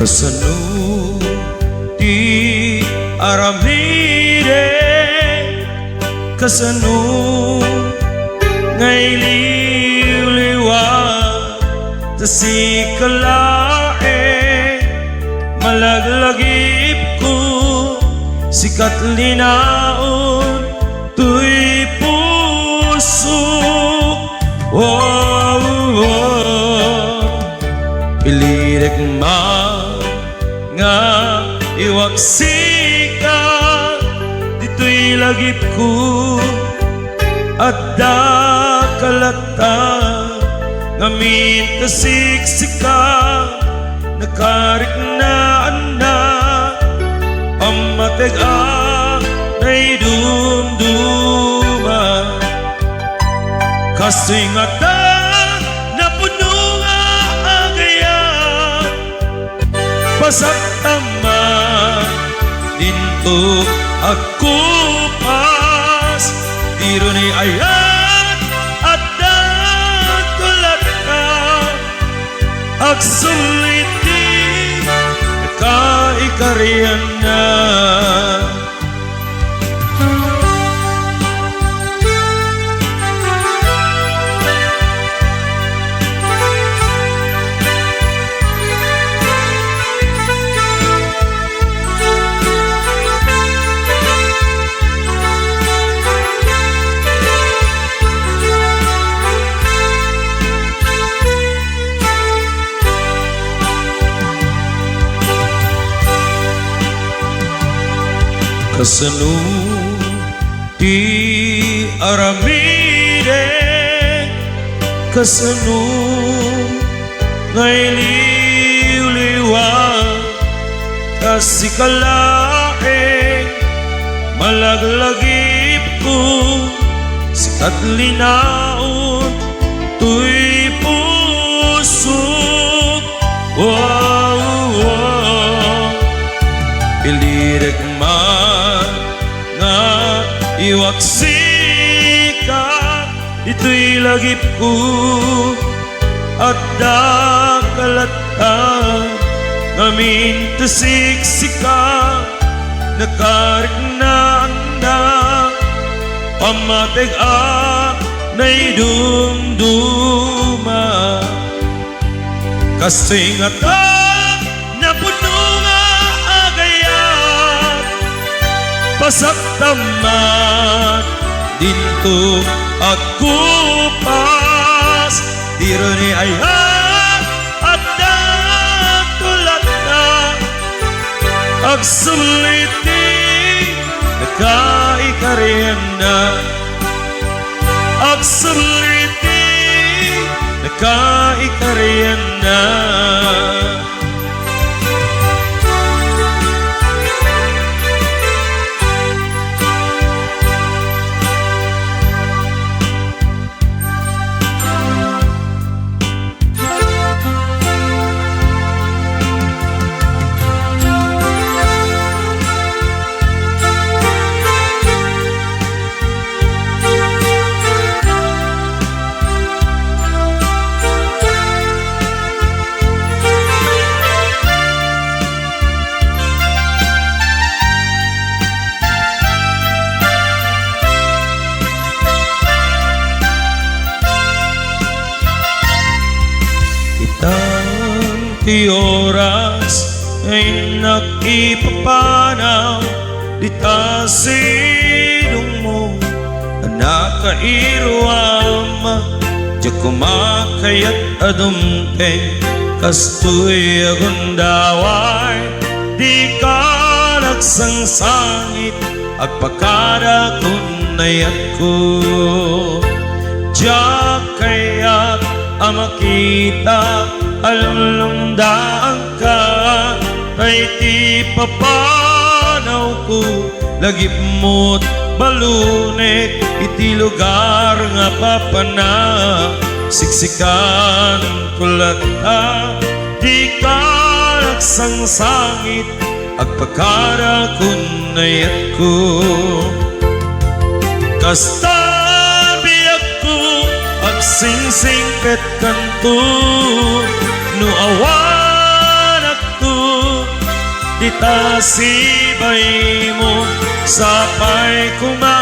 Kasano ti aramire, kasano ngay liwliwa tasi kalae malaglagip ko sikat linaon tuy puso. Oh, oh. Ilirek nga iwaksika dito'y lagip ko at dakalata ngamin kasiksika nakarik na anak pamateg-a na'y dumduma kasto'y ngata na puno nga agaya pasak tama dinto ako pas tiro ni ayat at datulat ka agsuliti kaikarian na. Kasano ti aramide, kasano ngay liwliwa kasikalae malaglagip ko sikat linaon tuy puso. Wow, wow. Ilirek nga iwaksika ito'y lagip ko at dakalata ngamin tasiksika nakarik na anak pamateg-a na'y dumduma kasto'y ngata na puno nga agayat pasak tamat dinto ako pas tiro ni ayat at datulat na agsuliti nakaikarian na agsuliti nakaikarian na. Ti oras ay nakipapanaw di tasidong mo anak kairwama di kumakayat adumteng kastoy agundaway di ka nagsangsangit agpakada kunayat ko diya kaya't amakita alumdaan ka ay ti papanaw ko lagip mo't balunek iti lugar nga papana siksikan kulat di ka nagsangsangit agpakara kunayat ko kasta biyak ko agsingsing pet kanto no awan at to Dita sibay mo sapay kuma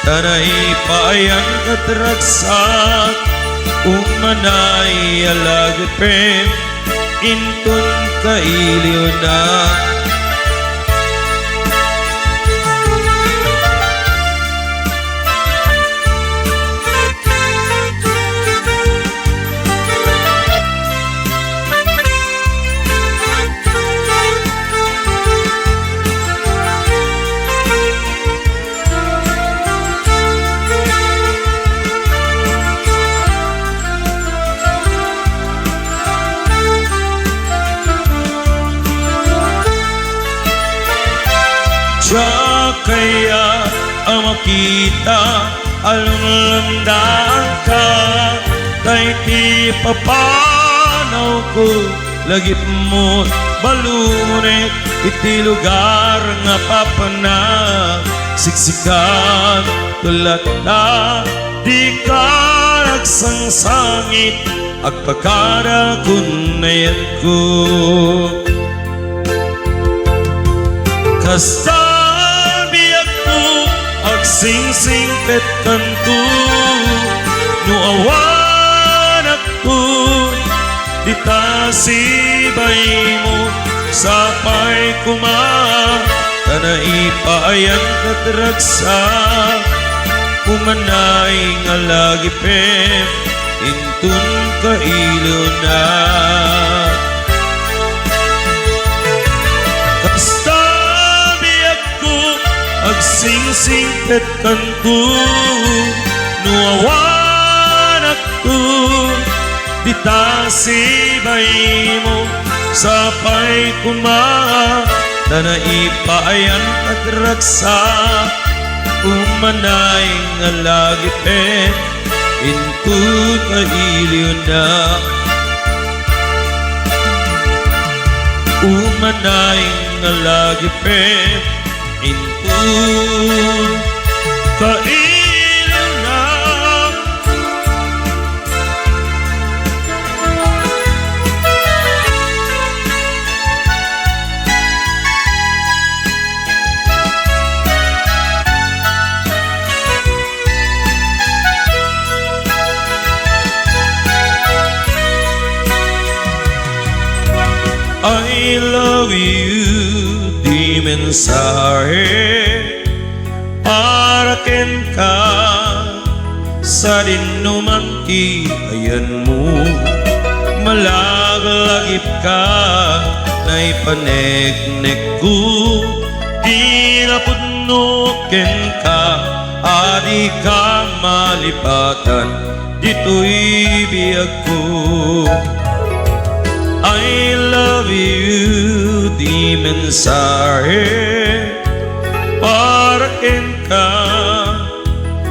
tanay payan katragsak umanay alagipem intun kailiw na siya kaya ang makita alunlandaan ka tay ti papanaw ko lagip mo balunit iti lugar nga papanag siksikan tulat na di ka nagsangsangit agpakara kunayan ko kasta sing-sing pet kanto no awan ako dita sibay mo sapay kuma tanay paayan katragsak umanay nga lagipem intun kailo na sing-sing pet kanto no awan ako dita sibay mo sapay kuma tanay paayan katragsak umanay nga lagipem intun kailiw na umanay nga lagipem intun kailiw na I love you di mensahe para ken ka sa dinumanti ayan mo malaglagip ka na ipanegnek ko di napudno ken ka adi ka malipatan dito'y biyag ko I love you di mensahe para ken ka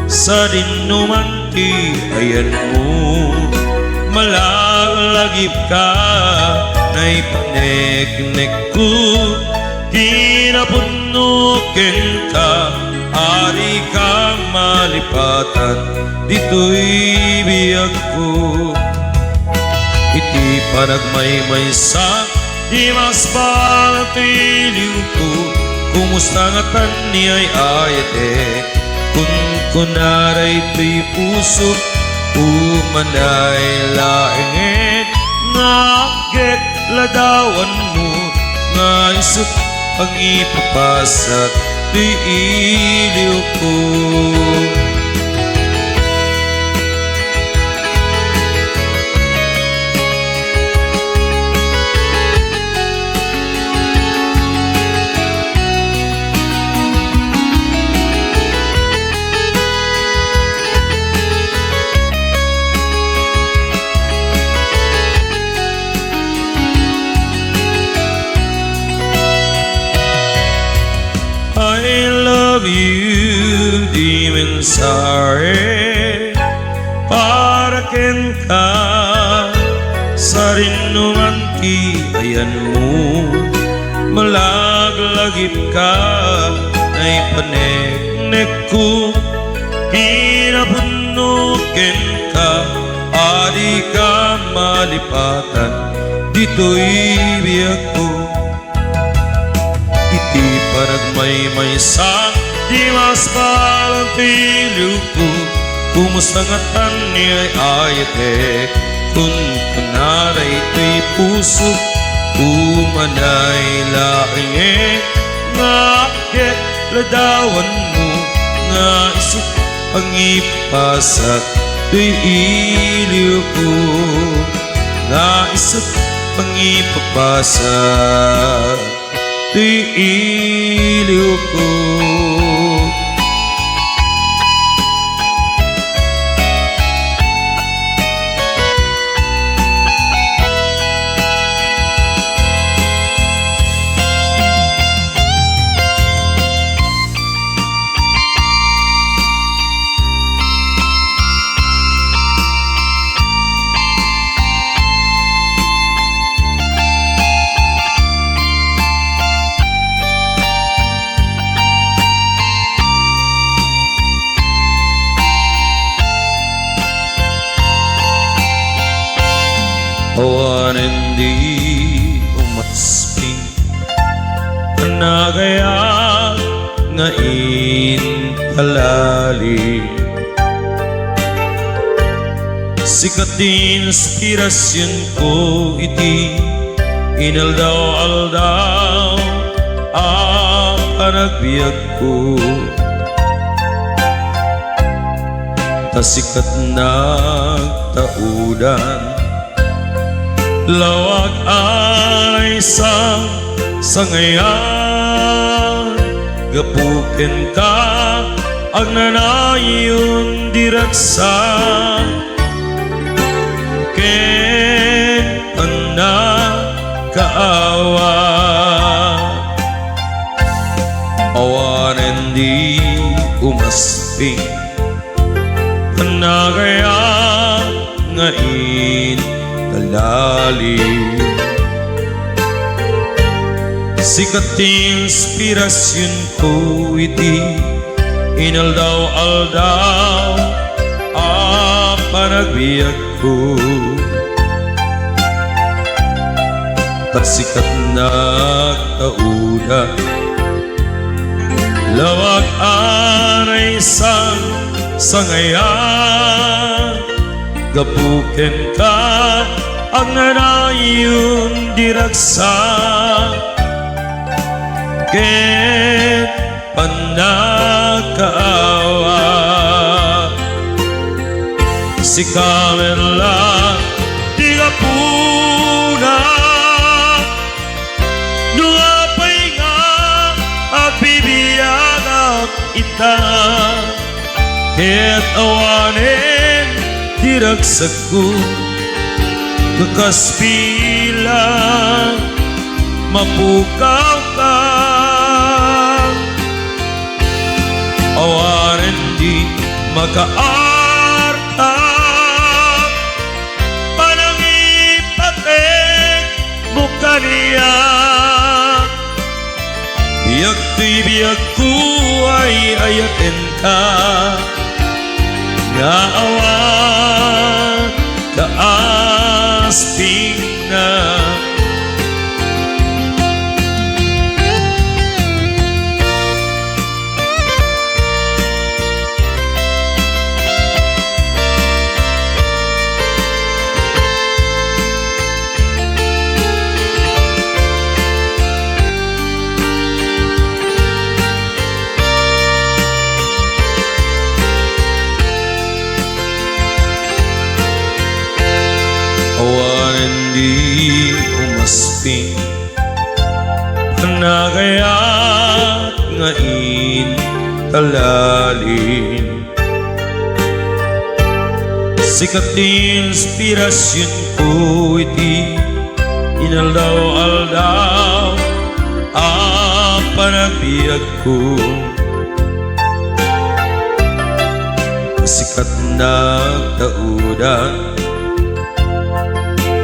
sa dinumanti ayan mo malalagip ka na ipanegnek ko kinapuno ken ka ari ka malipatan dito'y biyag ko iti panagmaymaysa di mas palatiliw ko kumusta nga tani ay ayate kun kunaray to'y puso umanay laengit nga agek ladawan mo nga isip ang ipapasat di iliw ko I love you di mensahe para ken ka sa rinumanti ayan mo malaglagip ka na ipanegnek ko kinapuno ken ka adi ka malipatan dito'y biyag ko panagmaymay sa di mas balang tiliw ko kumusangatan niya ayate kun kanaray to'y puso umanay laing nga akit ladawan mo nga isip pangipasak to'y iliw ko nga isip pangipapasak to'y iliw ko. Awan hindi umasping panagaya ngain kalali sikat inspirasyon ko iti inaldaw-aldaw ang panagbiag ko tasikat nagtaudan lawag ay sangayan gapuken ka ang nanayon diraksa ken anak kaawa awan hindi umasping panagaya ngain kalalim sikat inspirasyon ko iti inaldaw-aldaw ang panagbiag ko sikat nagtauda lawag anay sangayan gapuken ka ang nanayon diraksa ken panagkaawa si kamerla di kapuna nuapay nga agbibiyanak ita ket awanen diragsak ko kakaspila mapukaw ka awanen di makaarta panangipatek buka niya biag to'y biag ko ay ayaten ka nga awan kaasping na awan hindi umasping panagayat ngain kalalim sikat inspirasyon ko iti inaldaw-aldaw ang panagbiag ko sikat nagtaudan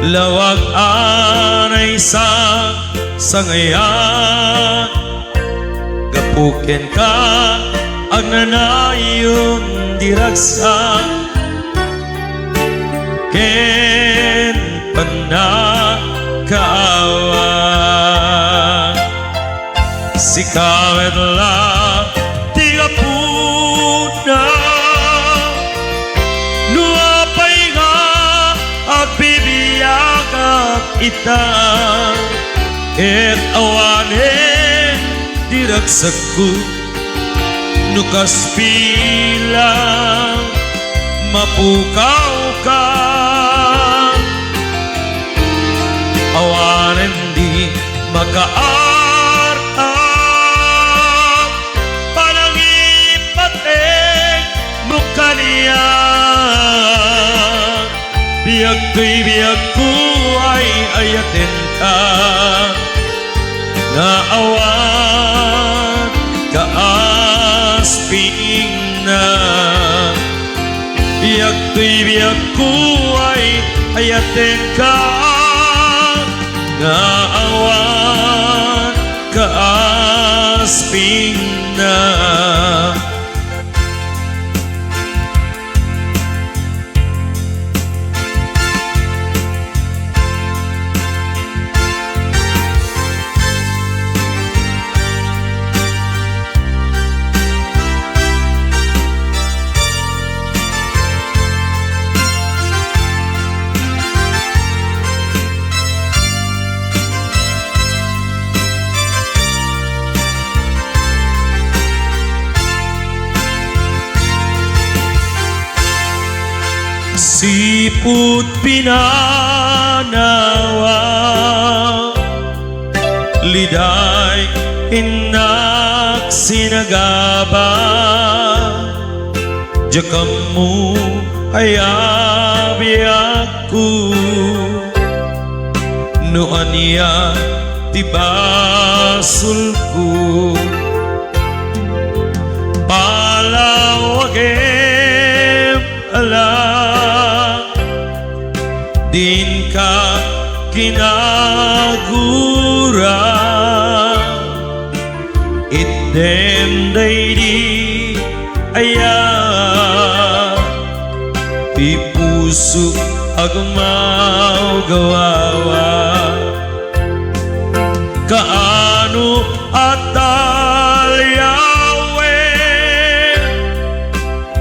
lawag anay sangayan gapuken ka ang nanayon diragsa ken panagkaawa si Sikawetlah tiga puna nuapay nga at bibiyagap ita et awanin diragsaku nukas bilang mapukaw ka awanin di makaarap panangipating mukha niya biyag ko'y biyag ko ay ayatin ka na awan kaasping na biyag ko'y biyag ko ay ayatin ka na awan kaasping na siput pinanawa liday inak sinagaba jakamu ayabi aku nuania tibasulku palawagem ala din ka kinagura item daydi aya pipuso agmaw gawawa kaano atalyawe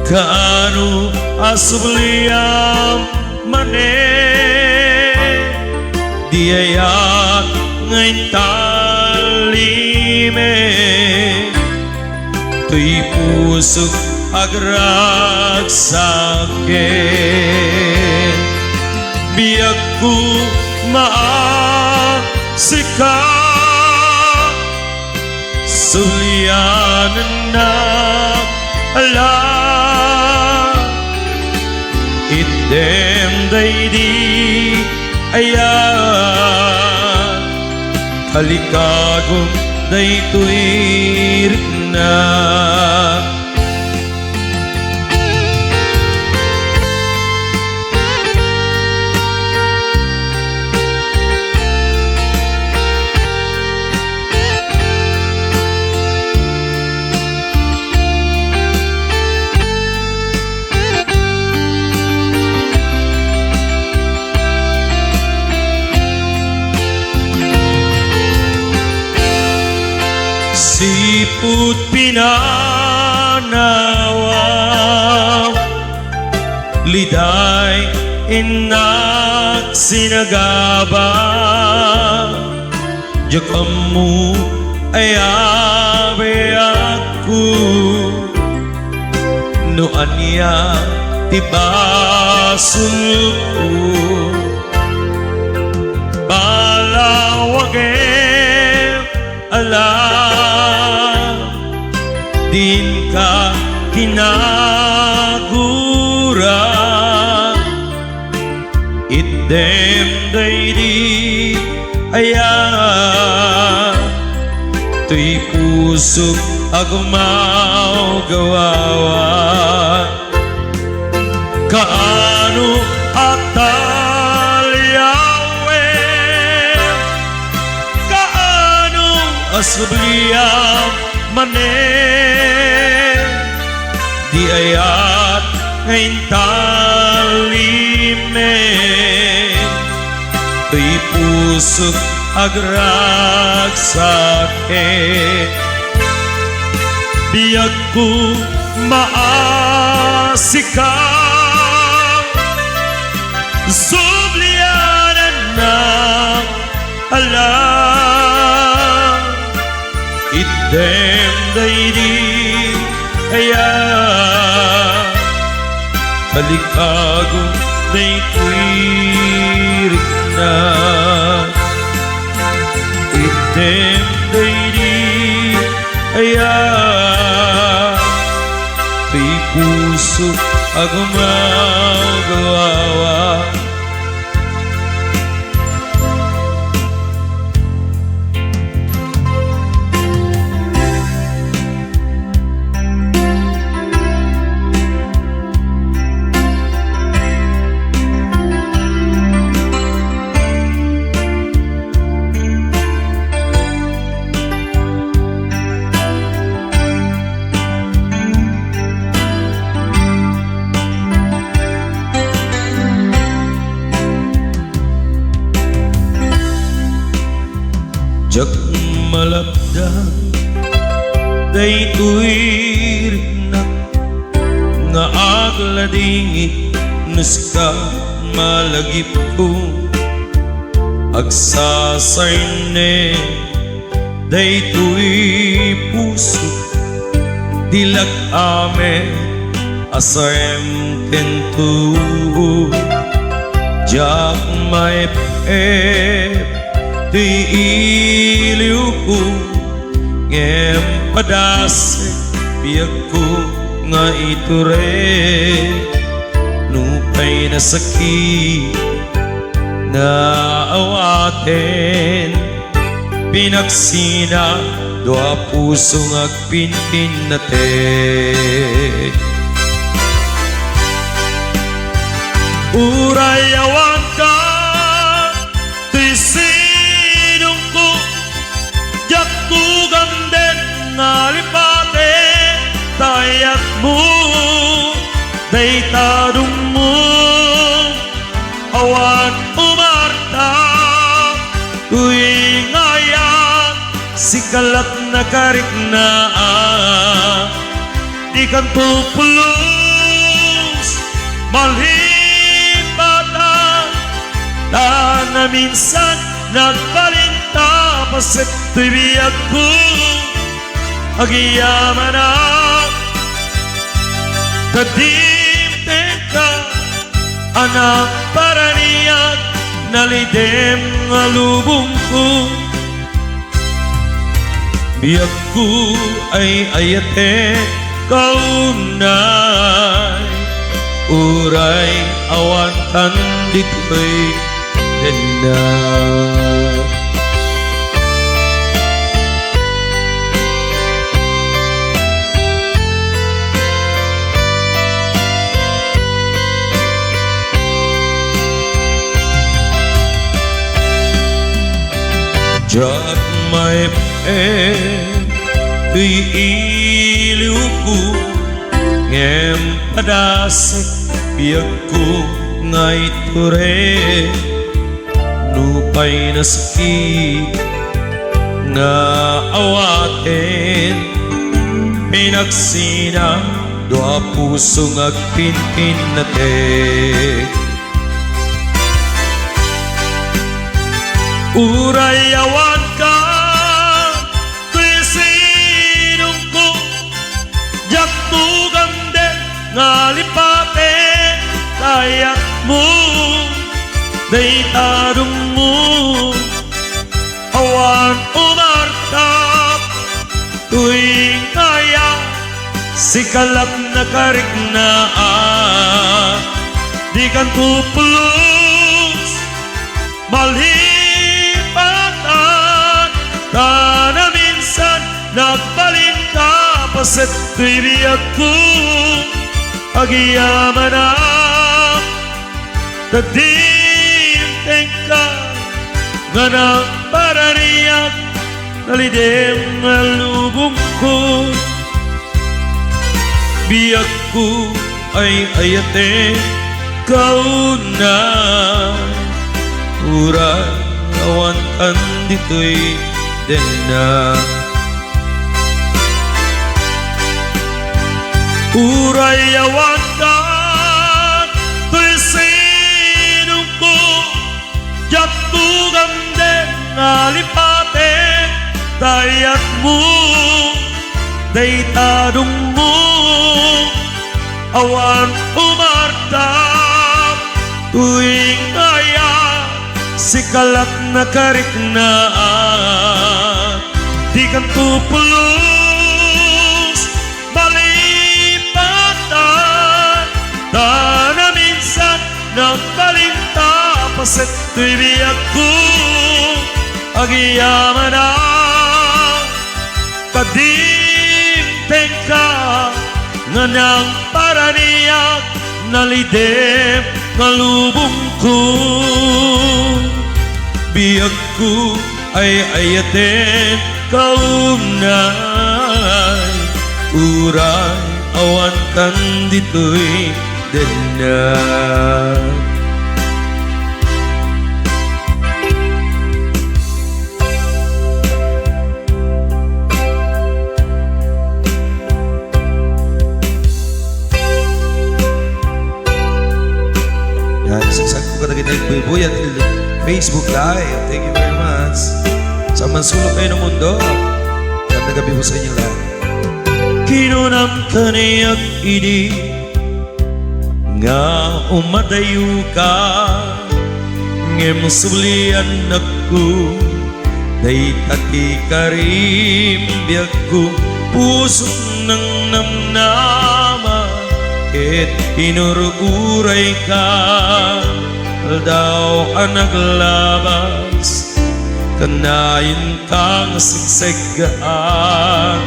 kaano asubliyam mane diayak ngayon talime tuy puso agragsake biyag ko maasika sulyanan na ala idem daydi aya kalikagong daytoy rikna siput pinanawa liday inak sinagaba jakamu ayabe aku nuanya tibasulku balawagem ala din ka kinagura idem daydi aya tuy puso agmaw gawawa kaano atalyawe kaano asubliyam mane di ayat ngayon talime tuy puso agragsake Biyag ko maasikaw, sublianan ng alam, idem daydi kaya kalikago may tuwirik na, idem daydi kaya kay puso agumagawawa. Jak malabdang daytoy riknak nga agladingit nuska malagip ko agsasarne daytoy puso dilag ame asarem kento jak maep di iliw ko ngem padase biag ko nga iture nupay na sakit na awaten pinagsina doa puso nga agpinpin natin uray awan ka nalipate tayat mo daytadong mo awan umarta tuwing ayan sikalat na kariknaan di kan tupulos malhipatan na minsan nagbalinta pasit tuy biyag ko agiyaman na kadimten ka anak paraniyak nalidem nga lubong ko biyag ko ay ayate kaunay uray awantan dito'y denay jak may tuy iliw ko ngem padasek biag ko nga iture nupay na sakit nga awaten pinagsina doa puso nga agpinpin natin uray awan ka tuy sinong ko jak tugande nga lipate tayat mo daytadong mo awan umartap tuwing kaya sikalat na kariknaan di kan tupulos malhipatan kana minsan nagbalinta paset tuy biyag ko agiyaman na kadimten ka nga nang paraniyak nalidem nga lubong ko biyag ko ay ayate kaunay uray awantan dito'y denay uray awakan tuy sinong ko jatugam den alipate dayat mo day tadong mo awan umardap tuwing kaya sikalat na kariknaan di kan tupulus malipatan dana minsan ng balinta paset tuy biyak ko agiyaman na kadimteng ka nga nang paraniyak nalidem ngalubong ko biyak ko ay ayaten kaunay uray awan kan dito'y denay. Isagsak po ka na kita Buy at Facebook Live. Thank you very much. Sa mansulok kayo ng mundo, ganda gabi po sa inyo lahat. Kinunam ka niyak ini nga umadayo ka ngem sulian ako day taki karim biyak ko puso ng namnama ket inururay ka daw ang naglabas kanayin kang sigsegaan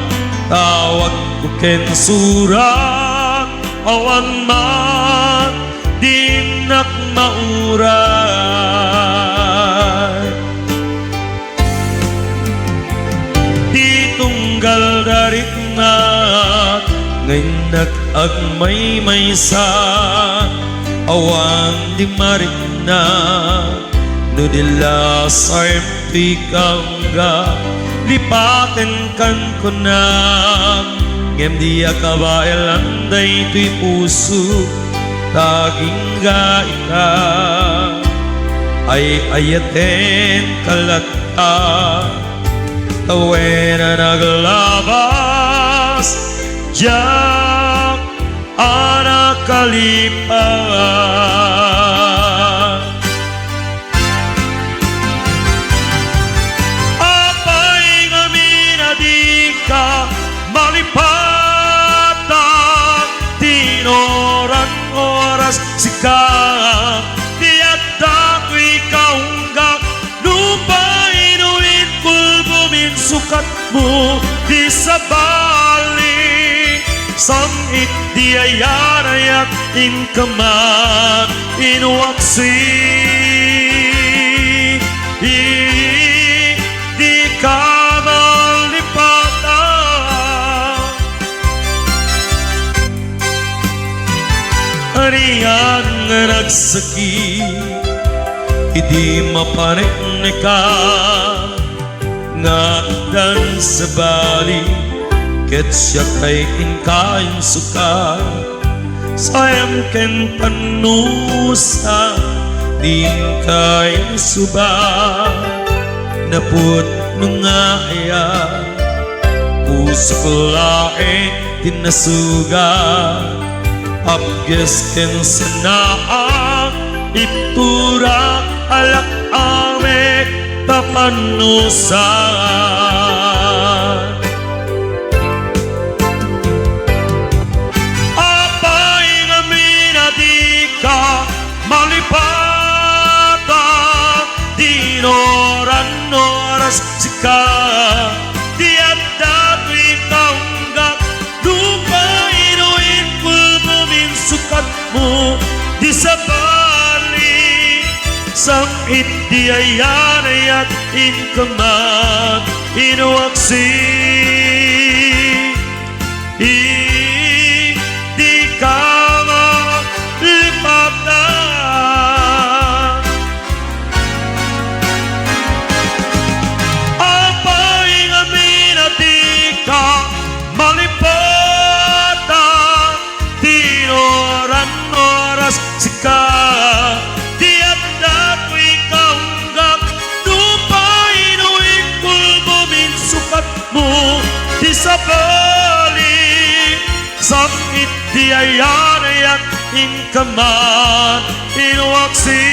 tawag ko ken surat awan man dinak mauray di tunggal darit na ngayon nag-agmay maysa awan di marit na nudila sa empikangga lipaten kan ko na ngem dia kabailanday tuy puso taging gaita ay ayaten kalata tawena naglabas jak anak kalipan apay ngamin di ka malipatan tinoran oras sika tiat dato'y kaunggak lupa inuin kulbumin sukat mo di sa balik sangit di ayarayat inkaman inuaksi di ka malipatan ariyan nga nagsakit hindi mapanik ka nga dan sa balik ket siya kay kinkain suka sayang ken panusa din kain suba naput nungaya pusok lae tinasuga abges ken senaa iturak alak ame tapanusa malipatan dinoran oras sika tiap dato'y kaunggak lupa inuin kulbumin sukat mo di sa balik sangit di ayanayat inkaman inuaksi di kama lipatan apay ngamin di ka malipatan mo di sabali sakit di ayanayan inkaman inwaksi